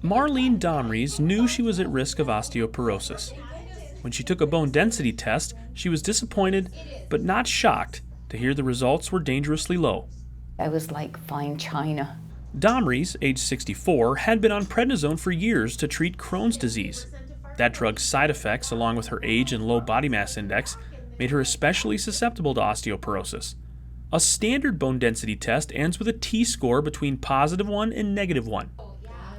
Marlene Domres knew she was at risk of osteoporosis. When she took a bone density test, she was disappointed, but not shocked, to hear the results were dangerously low. I was like fine china. Domres, age 64, had been on prednisone for years to treat Crohn's disease. That drug's side effects, along with her age and low body mass index, made her especially susceptible to osteoporosis. A standard bone density test ends with a T-score between +1 and -1.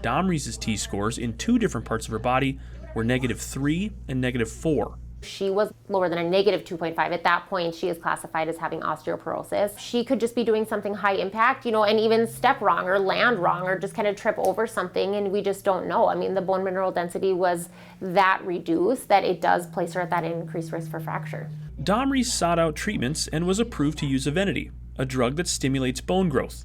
Domres' T-scores in two different parts of her body were -3 and -4. She was lower than a -2.5. At that point, she is classified as having osteoporosis. She could just be doing something high impact, and even step wrong or land wrong or just kind of trip over something, and we just don't know. I mean, the bone mineral density was that reduced that it does place her at that increased risk for fracture. Domres sought out treatments and was approved to use Evenity, a drug that stimulates bone growth.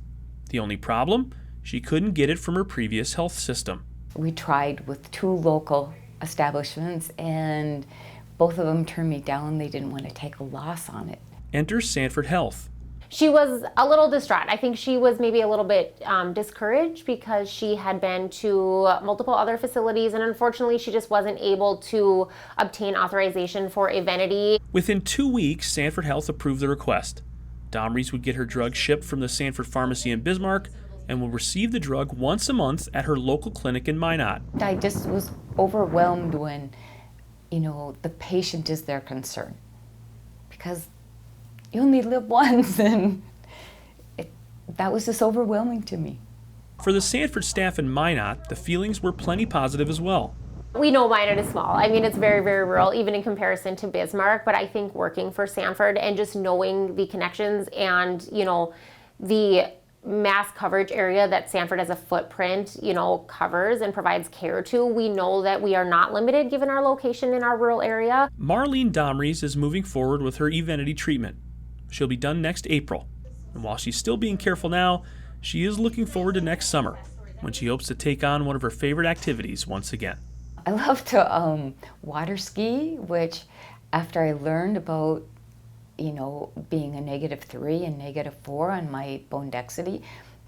The only problem? She couldn't get it from her previous health system. We tried with 2 local establishments, and both of them turned me down. They didn't want to take a loss on it. Enter Sanford Health. She was a little distraught. I think she was maybe a little bit discouraged because she had been to multiple other facilities, and unfortunately she just wasn't able to obtain authorization for Evenity. Within 2 weeks, Sanford Health approved the request. Domres would get her drug shipped from the Sanford Pharmacy in Bismarck and will receive the drug once a month at her local clinic in Minot. I just was overwhelmed when, the patient is their concern, because you only live once, and that was just overwhelming to me. For the Sanford staff in Minot, the feelings were plenty positive as well. We know Minot is small. I mean, it's very, very rural, even in comparison to Bismarck, but I think working for Sanford and just knowing the connections and, the mass coverage area that Sanford as a footprint, covers and provides care to, we know that we are not limited given our location in our rural area. Marlene Domres is moving forward with her Evenity treatment. She'll be done next April. And while she's still being careful now, she is looking forward to next summer, when she hopes to take on one of her favorite activities once again. I love to water ski, which after I learned about being a -3 and -4 on my bone density,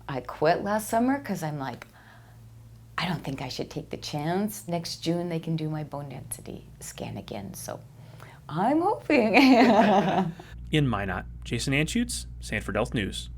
I quit last summer because I'm like, I don't think I should take the chance. Next June they can do my bone density scan again, so I'm hoping. In Minot, Jason Anschutz, Sanford Health News.